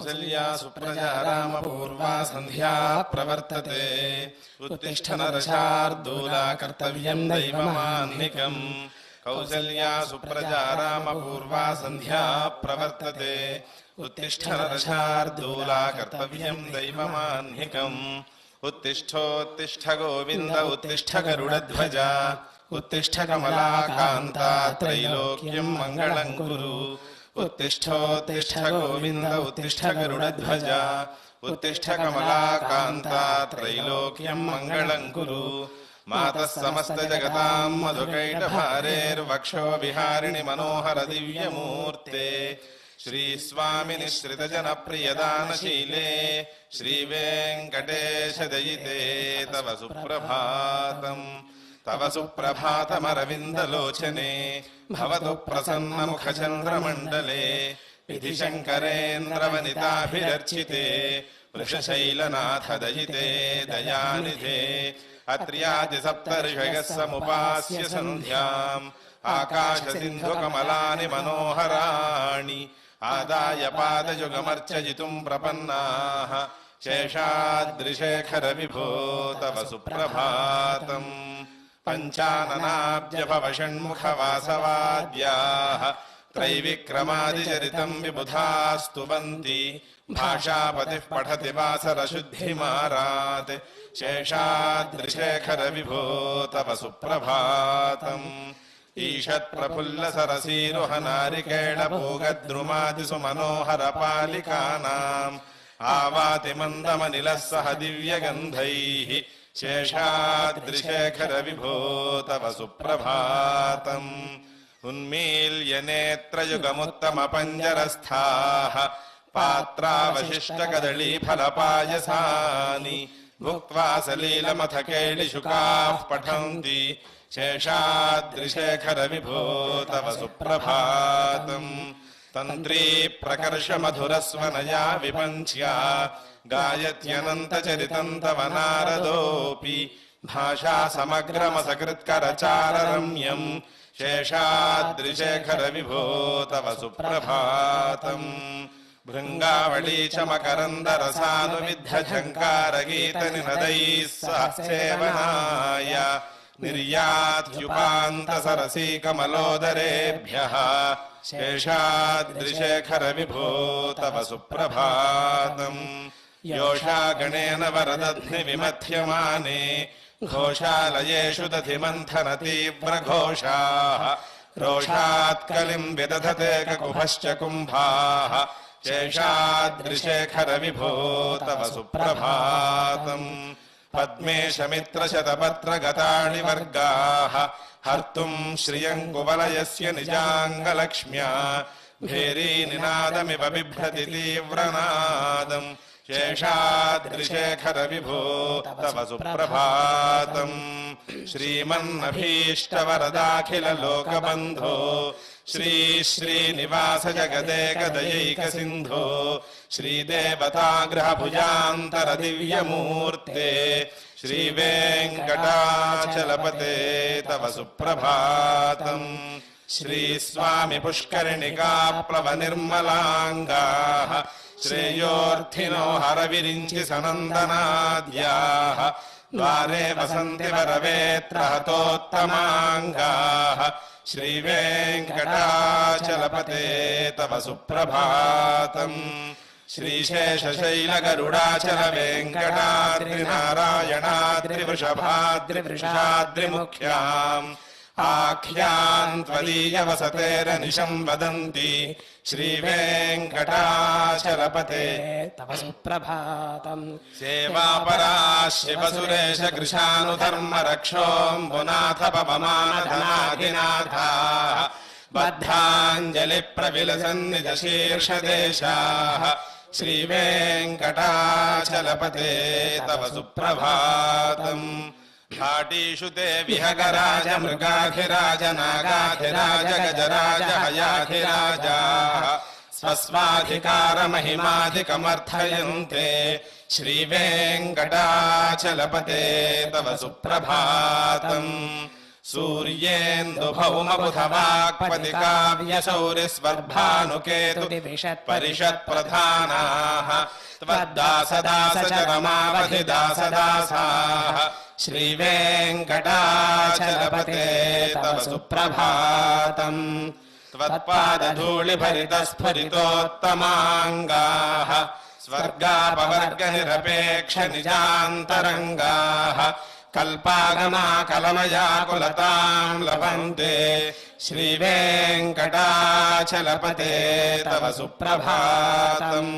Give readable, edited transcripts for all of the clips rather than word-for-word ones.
कौसल्या सुप्रजा रामपूर्वा सन्ध्या प्रवर्तते उत्तिष्ठ नरशार्दूला कर्तव्यं दैवमान्निकम् कौसल्या सुप्रजा रामपूर्वा सन्ध्या प्रवर्तते उत्तिष्ठ नरशार्दूला कर्तव्यं दैवमान्निकम् उत्तिष्ठोत्तिष्ठ गोविन्द उत्तिष्ठ गरुडध्वजा उत्तिष्ठ कमलाकान्ता त्रैलोक्यं मङ्गलं कुरु उत्तिष्ठोत्तिष्ठ गोविन्द उत्तिष्ठ गरुडध्वजा उत्तिष्ठ कमलाकान्ता त्रैलोक्यं मङ्गलं कुरु मातः समस्तजगतां मधुकैटभारेर्वक्षो विहारिणि मनोहर दिव्यमूर्ते श्रीस्वामिनिश्रितजनप्रियदानशीले श्रीवेङ्कटेशदयिते तव सुप्रभातम् तव सुप्रभातमरविन्दलोचने भवतु प्रसन्नमुखचन्द्रमण्डले विधिशङ्करेन्द्रवनिताभिरर्चिते वृषशैलनाथदयिते दयानिधे अत्र्यादिसप्तर्षयः समुपास्य सन्ध्याम् आकाशसिन्धुकमलानि मनोहराणि आदाय पादयुगमर्चयितुम् प्रपन्नाः शेषाद्रिशेखर विभो तव सुप्रभातम् पञ्चाननाब्जभवषण्मुखवासवाद्याः त्रैविक्रमादिचरितम् विबुधाः स्तुवन्ति भाषापतिः पठति वासरशुद्धिमारात् शेषाद्रिशेखर विभो तव सुप्रभातम् ईषत्प्रफुल्लसरसीरुहनारिकेळपूगद्रुमादिसुमनोहरपालिकानाम् आवातिमन्दमनिलः सह दिव्यगन्धैः शेषाद्रिशेखर विभो तव सुप्रभातम् उन्मील्य नेत्रयुगमुत्तमपञ्जरस्थाः पात्रावशिष्टकदलीफलपायसानि भुक्त्वा सलीलमथ केळिशुकाः पठन्ति शेषाद्रिशेखर विभो तव सुप्रभातम् तन्त्री प्रकर्ष मधुरस्वनया विपञ्च्या गायत्यनन्तचरितम् तव नारदोऽपि भाषा समग्रमसकृत्करचाररम्यम् शेषाद्रिशेखर विभो तव सुप्रभातम् भृङ्गावळी च मकरन्दरसानुविद्धझङ्कारगीतनिनदैः सह सेवनाय निर्यात्युपान्तसरसीकमलोदरेभ्यः शेषाद्रिशेखर विभो तव सुप्रभातम् योषा गणेन वरदध्नि विमथ्यमाने घोषालयेषु दधिमन्थन तीव्रघोषाः रोषात्कलिम् विदधते ककुभश्च कुम्भाः शेषाद्रिशेखर विभो तव सुप्रभातम् पद्मेशमित्रशतपत्रगताणि वर्गाः हर्तुम् श्रियङ्कुवलयस्य निजाङ्गलक्ष्म्या भेरीनिनादमिव बिभ्रति तीव्रनादम् शेषाद्रिशेखर विभो तव सुप्रभातम् श्रीमन्नभीष्टवरदाखिललोकबन्धो श्री श्रीनिवास जगदेकदयैकसिन्धो श्रीदेवताग्रहभुजान्तर दिव्यमूर्ते श्रीवेङ्कटाचलपते तव सुप्रभातम् श्रीस्वामि पुष्करिणिकाप्लवनिर्मलाङ्गाः श्रेयोर्थिनो हरविरिञ्चि सनन्दनाद्याः द्वारे वसन्ति वरवेत्र हतोत्तमाङ्गाः श्रीवेङ्कटाचलपते तव सुप्रभातम् श्रीशेषशैलगरुडाचल वेङ्कटाद्रिनारायणाद्रिवृषभाद्रिवृषाद्रिमुख्याम् आख्यान् त्वदीयवसतेरनिशम् वदन्ति श्रीवेङ्कटाचलपते तव सुप्रभातम् सेवापराः शिवसुरेश कृशानुधर्म रक्षोऽम्बुनाथ पवमानधनाधिनाथाः बद्धाञ्जलिप्रविलसन्निजशीर्षदेशाः श्रीवेङ्कटाचलपते तव सुप्रभातम् घाटीषु ते विहगराज मृगाधिराज नागाधिराज गजराज हयाधिराजाः स्वस्वाधिकारमहिमाधिकमर्थयन्ते श्रीवेङ्कटाचलपते तव सुप्रभातम् सूर्येन्दुभौमबुधवाक्पति काव्यशौरिस्वर्भानुकेतु परिषत्प्रधानाः त्वद्दासदासचरमावधिदासदासाः श्रीवेङ्कटाचलपते तव सुप्रभातम् त्वत्पादधूलिभरितस्फुरितोत्तमाङ्गाः स्वर्गापवर्गनिरपेक्षनिजान्तरङ्गाः कल्पागमाकलमयाकुलतां लभन्ते श्रीवेङ्कटाचलपते तव सुप्रभातम्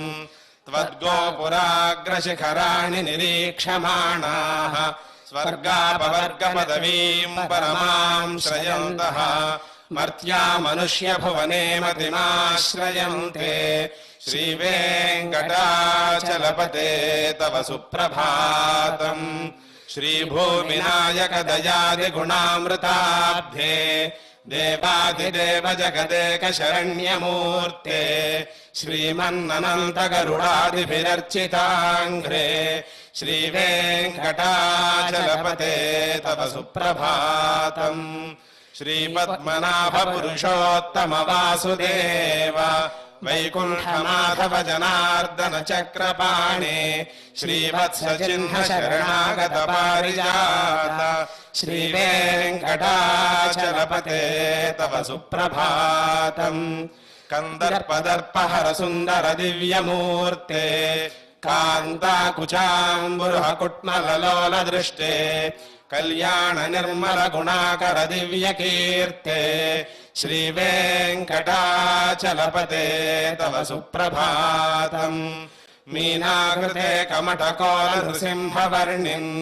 त्वद्गोपुराग्रशिखराणि निरीक्षमाणाः स्वर्गापवर्गपदवीं परमां श्रयन्तः मर्त्या मनुष्यभुवने मतिमाश्रयन्ते श्रीवेङ्कटाचलपते तव सुप्रभातम् श्रीभूविनायकदयादिगुणामृताब्धे देवादिदेव जगदेकशरण्यमूर्ते श्रीमन्ननन्तगरुडादिभिरर्चिताङ्घ्रे श्रीवेङ्कटाचलपते तव सुप्रभातम् श्रीपद्मनाभपुरुषोत्तमवासुदेव वैकुण्ठमाधव जनार्दन चक्रपाणे श्रीवत्सचिह्न शरणागत पारिजात श्रीवेङ्कटाचलपते तव सुप्रभातम् कन्दर्पदर्पहर सुन्दर दिव्यमूर्ते कान्ताकुचाम्बुरुह कुट्मललोल दृष्टे कल्याण निर्मल गुणाकर दिव्यकीर्ते श्रीवेङ्कटाचलपते तव सुप्रभातम् मीनाकृते कमठकोल नृसिंहवर्णिन्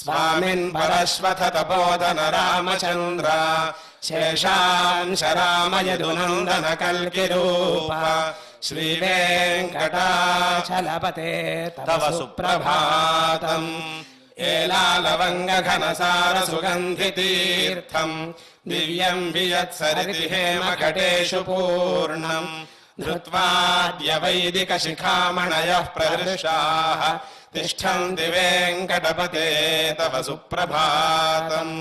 स्वामिन् परश्वथ तपोधन रामचन्द्र शेषांश रामयदुनन्दन कल्किरूप श्रीवेङ्कटाचलपते तव सुप्रभातम् एलालवङ्गघनसार सुगन्धितीर्थम् दिव्यम् वियत्सरिति हेमकटेषु पूर्णम् धृत्वाद्यवैदिकशिखामणयः प्रहृष्टाः तिष्ठन्ति वेङ्कटपते तव सुप्रभातम्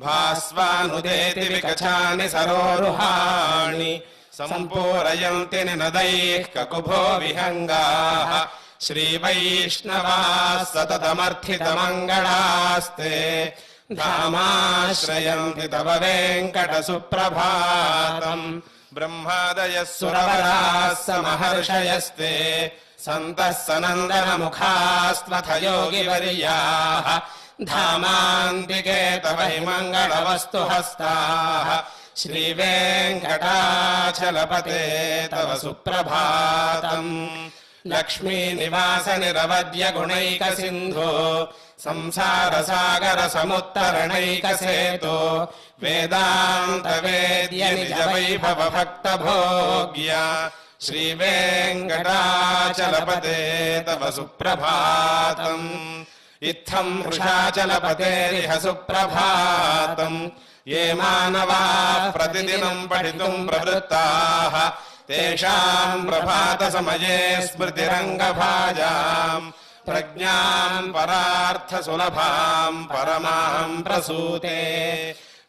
भास्वानुदेति विकचानि सरोरुहाणि सम्पूरयन्ति निनदैः ककुभो विहङ्गाः श्रीवैष्णवाः सततमर्थितमङ्गलास्ते धामाश्रयन्ति तव वेङ्कटसुप्रभातम् ब्रह्मादयः सुरवराः समहर्षयस्ते सन्तः सनन्दनमुखास्त्वथ योगिवर्याः धामान्तिके तव हि मङ्गलवस्तु हस्ताः श्रीवेङ्कटाचलपते तव सुप्रभातम् लक्ष्मीनिवास निरवद्य गुणैकसिन्धो संसारसागर समुत्तरणैकसेतो वेदान्त वेद्य निज वैभव भक्त भोग्य श्रीवेङ्कटाचलपते तव सुप्रभातम् इत्थम् वृषाचलपतेरिह सुप्रभातम् ये मानवाः प्रतिदिनम् पठितुम् प्रवृत्ताः तेषाम् प्रभातसमये स्मृतिरङ्गभाजाम् प्रज्ञाम् परार्थसुलभाम् परमाम् प्रसूते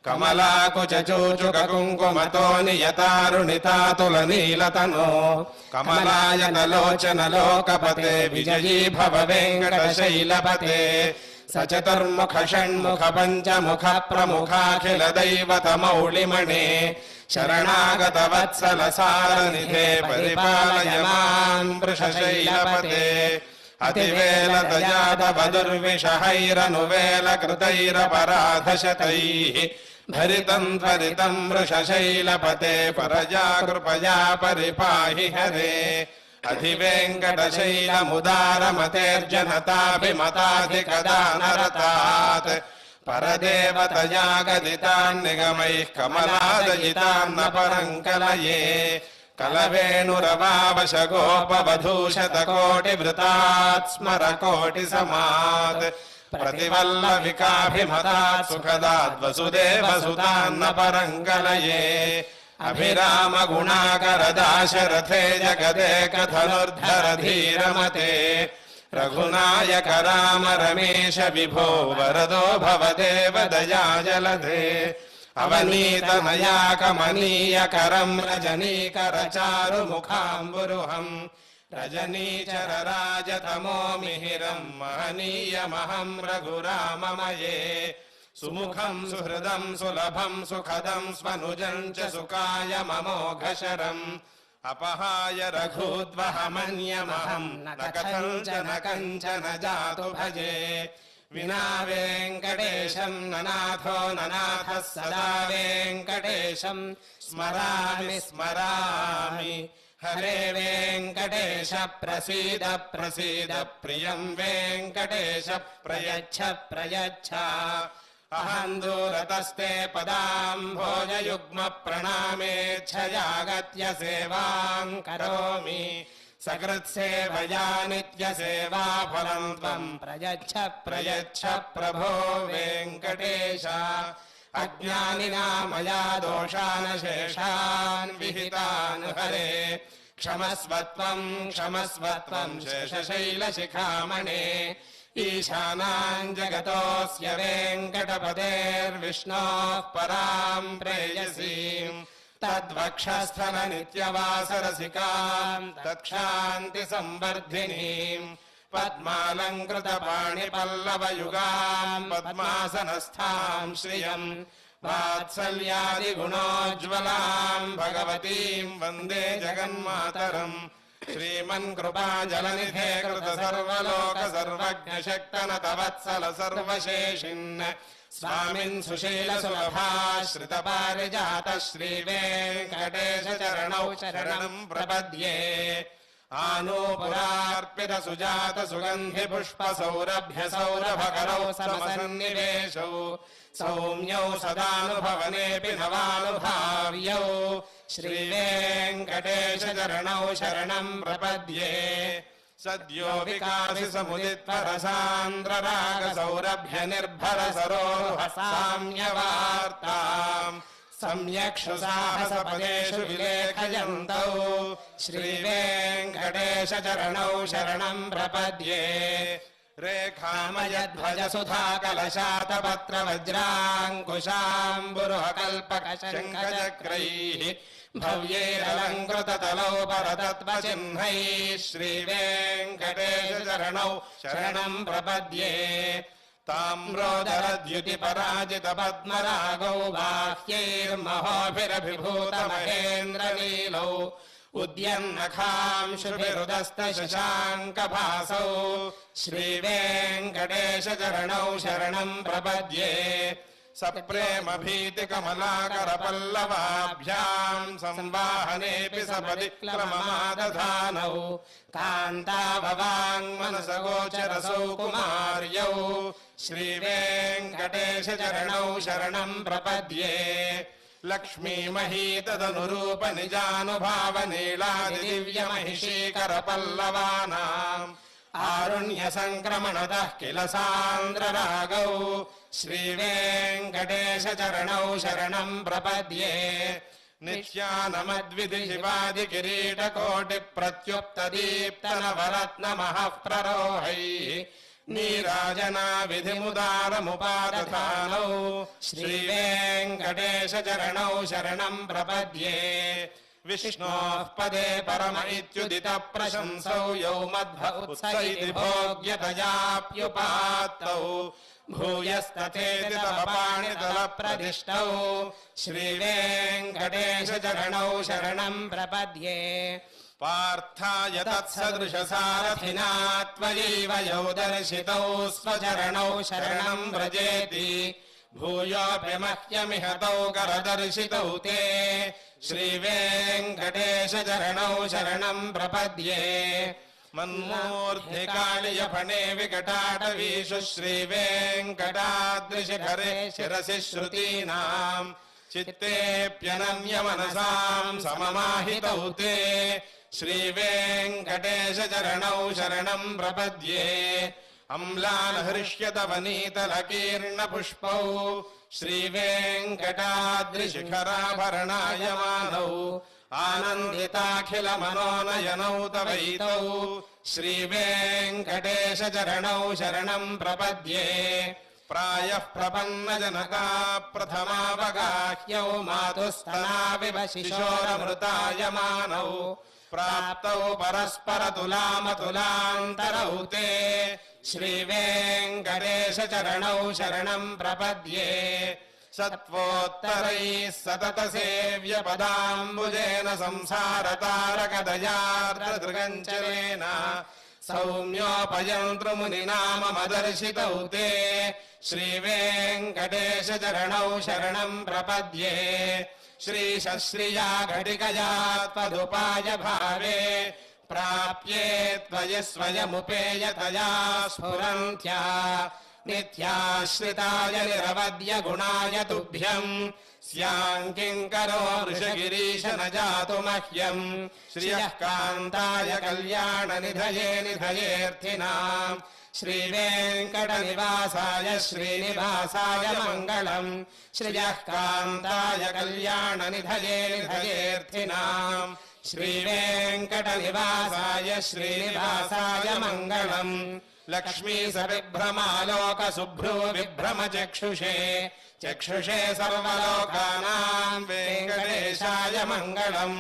कमलाकुचूचुककुङ्कुमतो नियतारुणितातुलनीलतनो कमलायनलोचन लोकपते विजयी भव वेङ्कटशैलपते सचतुर्मुख षण्मुख पञ्चमुख प्रमुखाखिल दैवतमौलिमणे शरणागत वत्सल सारनिधे परिपालय माम् वृषशैलपते अतिवेलतजातव दुर्विषहैरनुवेल कृतैरपराधशतैः भरितम् त्वरितम् वृषशैलपते परजा कृपया परिपाहि हरे अधिवेङ्कटशैलमुदारमतेर्जनताभिमताधिकदानरतात् परदेवतया गदितान् निगमैः कमलादयितान् न परम् कलये कलवेणुरवावशगोपवधूशतकोटिवृतात् स्मरकोटिसमात् प्रतिवल्लविकाभिमतात् सुखदात् वसुदेवसुतान् न परम् कलये अभिराम गुणाकर दाशरथे जगदेकधनुर्धर धीरमते रघुनायक राम रमेश विभो वरदो भवदेव दयाजलधे अवनीत नया कमनीय करं रजनीकर चारु मुखाम्बुरुहं रजनीचर राजतमो मिहिरं महनीयमहं रघुराममये सुमुखं सुहृदं सुलभं सुखदं स्वनुजं च सुखाय ममोघशरम् अपहाय रघूद्वहमन्यमहं न कथञ्चन कञ्चन जातु भजे विना वेङ्कटेशं ननाथो ननाथः सदा वेङ्कटेशं स्मरामि स्मरामि हरे वेङ्कटेश प्रसीद प्रसीद प्रियं वेङ्कटेश प्रयच्छ प्रयच्छ अहं दूरतस्ते पदाम्भोजयुग्म प्रणामेच्छयागत्य सेवां करोमि सकृत्सेवया नित्यसेवा फलं त्वं प्रयच्छ प्रयच्छ प्रभो वेङ्कटेश अज्ञानिना मया दोषान् शेषान् विहितान् हरे क्षमस्वत्वं क्षमस्वत्वं शेषशैलशिखामणे ईशानां जगतोऽस्य वेङ्कटपतेर्विष्णोः परां प्रेयसीं तद्वक्षस्थलनित्यवासरसिकां तत्क्षान्तिसंवर्धिनीं पद्मालङ्कृतपाणिपल्लवयुगां पद्मासनस्थां श्रियम् वात्सल्यादिगुणोज्ज्वलां भगवतीं वन्दे जगन्मातरम् श्रीमन्कृपाजलनिधे कृत सर्वलोक सर्वज्ञशक्तनत वत्सल सर्वशेषिन् स्वामिन् सुशीलसुलभाश्रितपारिजात श्रीवेङ्कटेश चरणौ शरणं प्रपद्ये आनूपुरार्पित सुजात सुगन्धि पुष्प सौरभ्य सौरभकरौ समसन्निवेशौ सौम्यौ सदानुभवनेऽपि नवानुभाव्यौ श्रीवेङ्कटेश चरणौ शरणं प्रपद्ये सद्यो विकासि समुदित्वरसान्द्ररागसौरभ्य निर्भर सरोरुह साम्यवार्ताम् सम्यक्षु साहसपदेषु विलेखयन्तौ श्रीवेङ्कटेश चरणौ शरणं प्रपद्ये रेखामयध्वज सुधाकलशातपत्र वज्राङ्कुशाम्बुरुहकल्पकशङ्खचक्रैः भव्यैरलङ्कृततलौ परतत्त्वचिह्नैः श्रीवेङ्कटेश चरणौ शरणं प्रपद्ये ताम्रोदरद्युतिपराजितपद्मरागौ बाह्यैर्महोभिरभिभूतमहेन्द्रनीलौ उद्यन्नखांशुभिरुदस्तशशाङ्कभासौ श्रीवेङ्कटेश चरणौ शरणं प्रपद्ये सप्रेमभीतिकमलाकरपल्लवाभ्यां संवाहनेऽपि सपरिक्रममादधानौ कान्ताभवाङ्मनसगोचरसौ कुमार्यौ श्रीवेङ्कटेश चरणौ शरणं प्रपद्ये लक्ष्मीमहीतदनुरूप निजानुभावनीलादिदिव्यमहिषीकरपल्लवानाम् आरुण्यसङ्क्रमणतः किल सान्द्ररागौ श्रीवेङ्कटेश चरणौ शरणं प्रपद्ये नित्यानमद्विधिशिवादिकिरीटकोटिप्रत्युक्तदीप्तनवरत्नमः प्ररोहैः नीराजनाविधिमुदारमुपादधानौ श्रीवेङ्कटेश चरणौ शरणं प्रपद्ये विष्णोः पदे परम इत्युदितः प्रशंसौ यौ मध्व उत्स इति भोग्यतयाप्युपात्तौ भूयस्तथेति तव पाणितलप्रदिष्टौ श्रीवेङ्कटेश चरणौ शरणं प्रपद्ये पार्थाय तत्सदृशसारथिना त्वयैव यौ दर्शितौ स्वचरणौ शरणं व्रजेति भूयोऽपि मह्यमिह तौ करदर्शितौ ते श्रीवेङ्कटेश चरणौ शरणं प्रपद्ये मन्मूर्ध्निकालियफणे विकटाटवीषु श्रीवेङ्कटाद्रिशिखरे शिरसि श्रुतीनाम् चित्तेऽप्यनन्यमनसां सममाहितौ ते श्रीवेङ्कटेश चरणौ शरणं प्रपद्ये अम्लानहृष्यतवनीतलकीर्णपुष्पौ श्रीवेङ्कटाद्रिशिखराभरणायमानौ आनन्दिताखिलमनोनयनौ तवैतौ श्रीवेङ्कटेशचरणौ शरणम् प्रपद्ये प्रायः प्रपन्नजनका प्रथमावगाह्यौ मातुस्तनाविव शिशोरमृतायमानौ प्राप्तौ परस्परतुलामतुलान्तरौ ते श्रीवेङ्कटेशचरणौ शरणम् प्रपद्ये सत्त्वोत्तरैः सततसेव्यपदाम्बुजेन संसारतारकदयार्द्रदृगञ्चलेन सौम्योपयन्तृमुनिनाममदर्शितौ ते श्रीवेङ्कटेशचरणौ शरणम् प्रपद्ये श्रीशश्रिया घटिकया त्वदुपाय भावे प्राप्ये त्वयि स्वयमुपेयतया स्फुरन्त्या नित्याश्रिताय निरवद्य गुणाय तुभ्यम् स्याम् किङ्करो वृषगिरीश न जातु मह्यम् श्रियः कान्ताय कल्याणनिधये निधयेऽर्थिनाम् श्रीवेङ्कटनिवासाय श्रीनिवासाय मङ्गलम् श्रियः कान्ताय कल्याणनिधये निधयेऽर्थिनाम् श्रीवेङ्कटनिवासाय श्रीनिवासाय मङ्गलम् लक्ष्मी सविभ्रमालोकशुभ्रो विभ्रमचक्षुषे चक्षुषे सर्वलोकानाम् वेङ्कटेशाय मङ्गलम्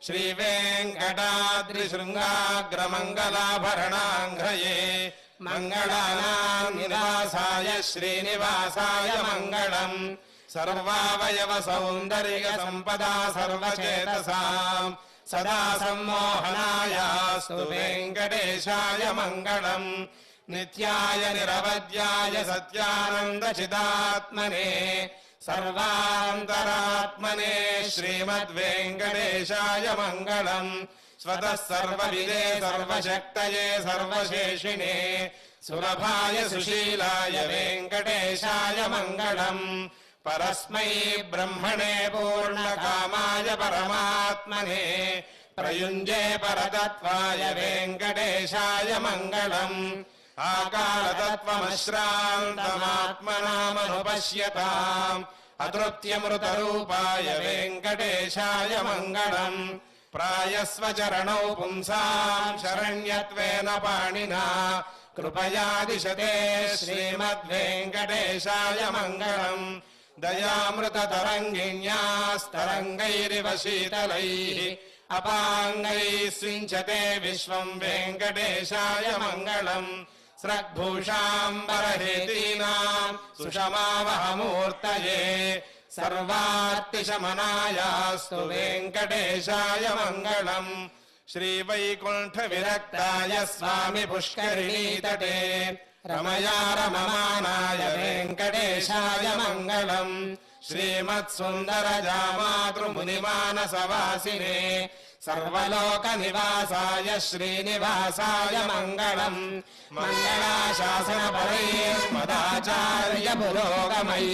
श्रीवेङ्कटाद्रिशृङ्गाग्रमङ्गलाभरणाङ्घ्रये मङ्गलानाम् निवासाय श्रीनिवासाय मङ्गलम् सर्वावयवसौन्दर्यसम्पदा सर्वचेतसाम् सदा सम्मोहनायास्तु वेङ्कटेशाय मङ्गलम् नित्याय निरवद्याय सत्यानन्दचिदात्मने सर्वान्तरात्मने श्रीमद्वेङ्कटेशाय मङ्गलम् स्वतः सर्वविदे सर्वशक्तये सर्वशेषिणे सुलभाय सुशीलाय वेङ्कटेशाय मङ्गलम् परस्मै ब्रह्मणे पूर्णकामाय परमात्मने प्रयुञ्जे परतत्त्वाय वेङ्कटेशाय मङ्गलम् आकारतत्त्वमश्रान्तमात्मनामनुपश्यताम् अतृप्त्यमृतरूपाय वेङ्कटेशाय मङ्गलम् प्रायस्व चरणौ पुंसाम् शरण्यत्वेन पाणिना कृपया दिशते श्रीमद्वेङ्कटेशाय मङ्गलम् दयामृततरङ्गिण्यास्तरङ्गैरिव शीतलैः अपाङ्गैः सिञ्चते विश्वम् वेङ्कटेशाय मङ्गलम् स्रग्भूषाम्बरहेतीनाम् सुषमावहमूर्तये सर्वार्तिशमनायास्तु वेङ्कटेशाय मङ्गलम् श्रीवैकुण्ठविरक्ताय स्वामि पुष्करिणीतटे रमया रममानाय वेङ्कटेशाय मङ्गलम् श्रीमत्सुन्दरजामातृमुनिमानसवासिने सर्वलोकनिवासाय श्रीनिवासाय मङ्गलम् मङ्गलाशासनपरैर्मदाचार्यपुरोगमैः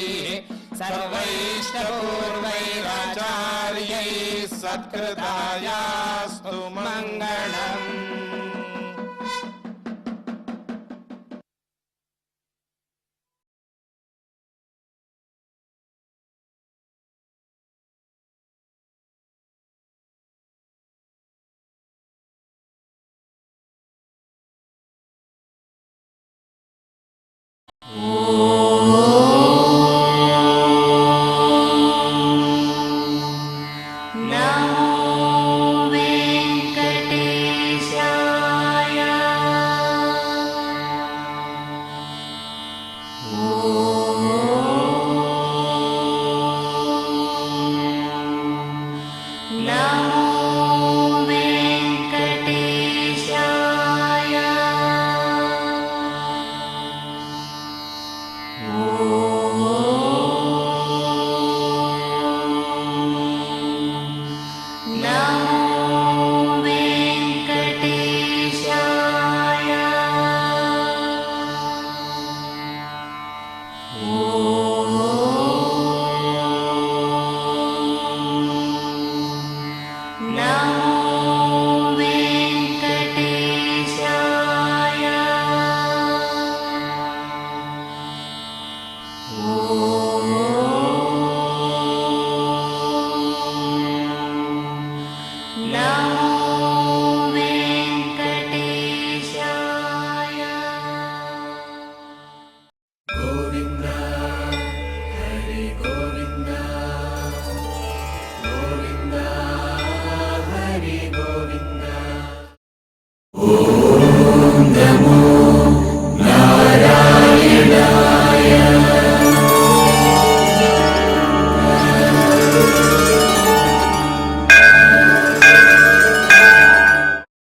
सर्वैष्टपूर्वैराचार्यैः सत्कृतायास्तु